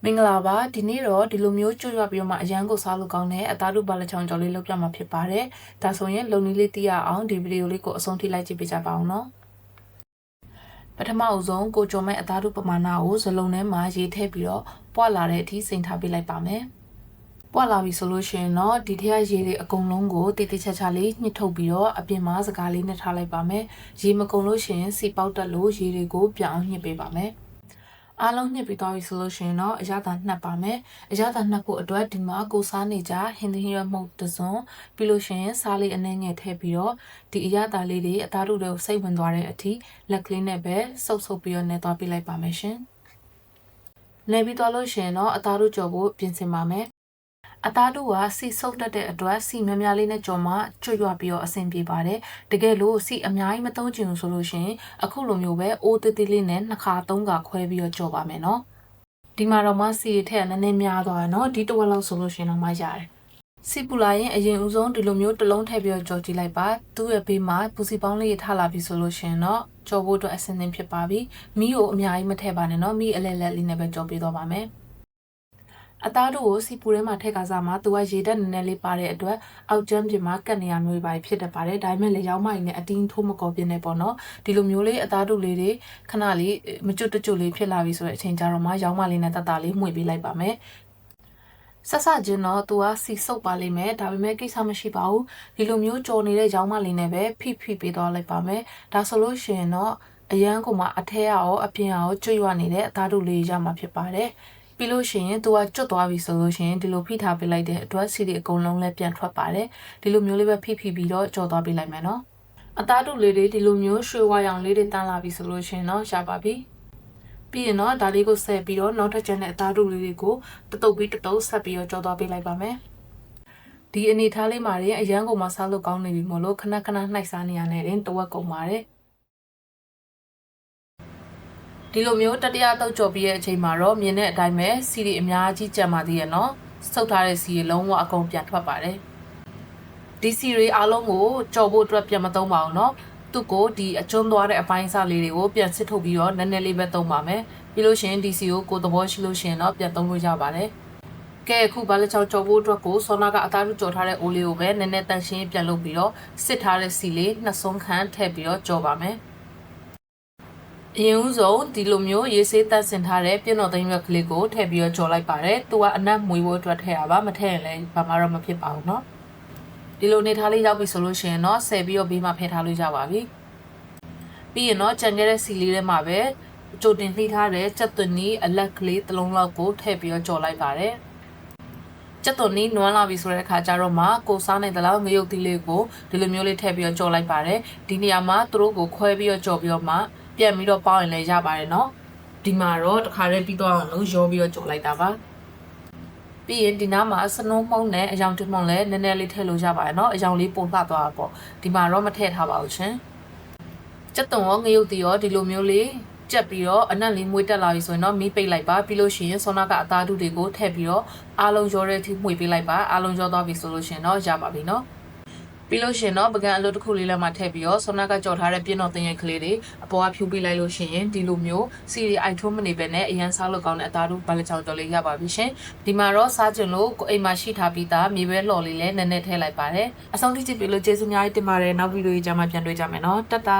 မင်္ဂလာပါဒီနေ့တော့ဒီလိုမျိုးကြွရွပြီးတော့မှအရန်ကိုစားလို့ကောင်းတဲ့အသားတို့ဘာလက်ချောင်းကြော်လေးလုပ်ပြမှာဖြစ်ပါတယ်ဒါဆိုရင်လုံနည်းလေးသိရအောင်ဒီဗီဒီယိုလေးကိုအဆုံးထိလိုက်ကြည့်ပေးကြပါအောင်နော်ပထမအဆုံးကိုကြော်မဲ့အသားတို့ပမာဏကိုဇလုံးထဲမှာရေးထည့်ပြီးတော့ပွာလာတဲ့အထိစိမ်ထားပေးလိုက်ပါမယ်ပွာလာပြီဆိုလို့ရှိရင်တော့ဒီထက်ရေတွေအကုန်လုံးကိုတိတိကျကျလေးညှစ်ထုတ်ပြီးတော့အပြင်မှာစကားလေးနဲ့ထားလိုက်ပါမယ်ရေမကုန်လို့ရှိရင်စီပေါက်တက်လို့ရေတွေကိုပြောင်းညှစ်ပေးပါမယ်အားလုံးညှစ်ပြီးသွားပြီဆိုလို့ရှိရင်တော့အရသာနှက်ပါမယ်အရသာနှက်ဖို့အတွက်ဒီမှာကိုစားနေကြဟင်းသီးရမှုတ်တစုံပြီးလို့ရှိရင်စားလေးအနှဲငယ်ထည့်ပြီးတော့ဒီအရသာလေးတွေအသားတို့တွေကိုစိတ်ဝင်သွားတဲ့အထိလက်ကလေးနဲ့ပဲဆုပ်ပြီးတော့နှဲသွားပြလိုက်ပါမယ်ရှင်နှဲပြီးသွားလို့ရှိရင်တော့အသားတို့ကြော်ဖို့ပြင်ဆင်ပါမယ်အသားတို့ကစီဆုပ်တတ်တဲ့အတွက်စီများများလေးနဲ့ကြော်မှကျွတ်ရွပြီးတော့အဆင်ပြေပါတယ်တကယ်လို့စီအများကြီးမသုံးချင်ဘူးဆိုလို့ရှိရင်အခုလိုမျိုးပဲအိုးသေးသေးလေးနဲ့2ခါ3ခါခွဲပြီးတော့ကြော်ပါမယ်နော်ဒီမှာတော့မှစီထက်နည်းနည်းများသွားတယ်နော်ဒီတစ်ဝက်လောက်ဆိုလို့ရှိရင်တော့မှရတယ်စီပူလာရင်အရင်ဦးဆုံးဒီလိုမျိုးတစ်လုံးထည့်ပြီးတော့ကြော်ကြည့်လိုက်ပါသူ့ရဲ့ဘေးမှာပူစီပေါင်းလေးထားလာပြီဆိုလို့ရှိရင်တော့ကြော်ဖို့အတွက်အဆင်သင့်ဖြစ်ပါပြီမီးကိုအများကြီးမထည့်ပါနဲ့နော်မီးအလဲလက်လေးနဲ့ပဲကြော်ပေးတော့ပါမယ်အသားတို့ကိုစီပူထဲမှာထည့်ကစားမှာသူကရေတက်နည်းနည်းလေးပါတဲ့အတွက်အောက်ကျမ်းပြင်မှာကတ်နေရမျိုးပဲဖြစ်တတ်ပါတယ်ဒါပေမဲ့လေရောင်းမကြီးနဲ့အတင်းထိုးမကောပြင်းနေပေါ့နော်ဒီလိုမျိုးလေးအသားတို့လေးတွေခဏလေးမကျွတ်တကျွတ်လေးဖြစ်လာပြီဆိုတဲ့အချိန်ကြတော့မှရောင်းမလေးနဲ့တတ်တာလေးမှွေပေးလိုက်ပါမယ်ဆက်စချင်းတော့သူကစီဆုပ်ပါလိမ့်မယ်ဒါပေမဲ့ကိစ္စမရှိပါဘူးဒီလိုမျိုးကြော်နေတဲ့ရောင်းမလေးနဲ့ပဲဖိပေးသွားလိုက်ပါမယ်ဒါဆိုလို့ရှိရင်တော့အရန်ကမှအထက်ရောအပြင်ရောကျွတ်ရွနေတဲ့အသားတို့လေးရမှာဖြစ်ပါတယ်ပြီးလို့ရှိရင်သူကကျွတ်သွားပြီဆိုလို့ရှိရင်ဒီလိုဖိထားပေးလိုက်တဲ့အတွက်စီတွေအကုန်လုံးလည်းပြန်ထွက်ပါတယ်ဒီလိုမျိုးလေးပဲဖိပြီးတော့ကြော်သွားပေးလိုက်မယ်နော်အသားတို့လေးတွေဒီလိုမျိုးရွှေဝါရောင်လေးတွေတန်းလာပြီဆိုလို့ရှိရင်တော့ရပါပြီပြီးရင်တော့ဒါလေးကိုဆက်ပြီးတော့နောက်ထပ်ကျန်တဲ့အသားတို့လေးတွေကိုတတုပ်ပြီးတတုပ်ဆက်ပြီးတော့ကြော်သွားပေးလိုက်ပါမယ်ဒီအနေထားလေးမှာရင်အရန်ကုန်မှာစားလို့ကောင်းနေပြီမို့လို့ခဏခဏနှိုက်စားနေရတဲ့ရင်တဝက်ကုန်ပါတယ်ဒီလိုမျိုးတတိယတုပ်ကြော်ပြီးတဲ့အချိန်မှာတော့မြင်တဲ့အတိုင်းပဲစီတွေအများကြီးကြံပါသေးရဲ့နော်စုပ်ထားတဲ့စီတွေလုံးဝအကုန်ပြန်ထွက်ပါတယ်ဒီစီတွေအားလုံးကိုကြော်ဖို့အတွက်ပြန်မသုံးပါဘူးနော်သူ့ကိုဒီအကျွန်းသွားတဲ့အပိုင်းစားလေးတွေကိုပြန်စစ်ထုတ်ပြီးတော့နည်းနည်းလေးပဲသုံးပါမယ်ပြီးလို့ရှိရင်ဒီစီကိုသဘောရှိလို့ရှိရင်တော့ပြန်သုံးလို့ရပါတယ်ကဲအခုဘာလဲချောင်းကြော်ဖို့အတွက်ကိုဆောနာကအသားတို့ကြော်ထားတဲ့အိုးလေးကိုပဲနည်းနည်းတန့်ရှင်းပြန်လုပ်ပြီးတော့စစ်ထားတဲ့စီလေး2ဆုံးခန်းထည့်ပြီးတော့ကြော်ပါမယ်အရင်ဦးဆုံးဒီလိုမျိုးရေဆေးတက်ဆင်ထားတဲ့ပြည့်တော်သိမ်းရွက်ကလေးကိုထည့်ပြီးတော့ကြော်လိုက်ပါတယ်။သူကအနက်မွေးဖို့အတွက်ထည့်ရပါမထည့်ရင်လည်းဘာမှတော့မဖြစ်ပါဘူးเนาะ။ဒီလိုနေထားလေးရောက်ပြီဆိုလို့ရှိရင်တော့ဆယ်ပြီးတော့ဘေးမှာဖယ်ထားလို့ရပါပြီ။ပြီးရင်တော့ကြံခဲ့တဲ့စီလေးထဲမှာပဲကြိုတင်နှိထားတဲ့ကြက်သွန်နီအလက်ကလေးတစ်လုံးလောက်ကိုထည့်ပြီးတော့ကြော်လိုက်ပါတယ်။ကြက်သွန်နီနွမ်းလာပြီဆိုတဲ့အခါကျတော့မှကိုစားနိုင်တဲ့လောက်ငရုတ်သီးလေးကိုဒီလိုမျိုးလေးထည့်ပြီးတော့ကြော်လိုက်ပါတယ်။ဒီနေရာမှာသူတို့ကိုခွဲပြီးတော့ကြော်ပြီးတော့မှပြန်ပြီးတော့ပေါင်းရင်လည်းရပါတယ်เนาะဒီမှာတော့တခါတည်းပြီးတော့အောင်လို့ရောပြီးတော့ကြော်လိုက်တာပါပြီးရင်ဒီနားမှာစနုံးမှုန့်နဲ့အယောင်တစ်မှုန့်လည်းနည်းနည်းလေးထည့်လို့ရပါတယ်เนาะအယောင်လေးပုံလှသွားတာပေါ့ဒီမှာတော့မထည့်ထားပါဘူးရှင်ကြက်သွန်ရောငရုတ်တီရောဒီလိုမျိုးလေးကြက်ပြီးတော့အနက်လေးမွေးတက်လာပြီဆိုရင်တော့မီးပိတ်လိုက်ပါပြီးလို့ရှိရင်ဆောနာကအသားတို့တွေကိုထည့်ပြီးတော့အားလုံးရောတဲ့အထိမှွေပေးလိုက်ပါအားလုံးရောသွားပြီဆိုလို့ရှိရင်တော့ရပါပြီเนาะပြီးလို့ရှိရင်တော့ပကံအလုပ်တစ်ခုလေးလည်းမှထည့်ပြီးတော့ဆောနာကကြော်ထားတဲ့ပြင်းတော်တင်ရဲ့ကလေးတွေအပေါ်ကဖြူပေးလိုက်လို့ရှိရင်ဒီလိုမျိုးစီရီအိုက်ထုံးမနေပဲနဲ့အရန်စားလို့ကောင်းတဲ့အသားတို့ဘာလဲချောင်းကြော်လေးရပါပြီရှင်ဒီမှာတော့စားကြလို့ကိုအိမ်မှာရှိထားပြီးသားမြေပဲလှော်လေးလည်းနည်းနည်းထည့်လိုက်ပါတယ်အဆုံးထိကြည့်ပြီးလို့ကျေးဇူးများတင်ပါတယ်နောက်ဗီဒီယိုကြီးကြမှာပြန်တွေ့ကြမယ်နော်တတ်တာ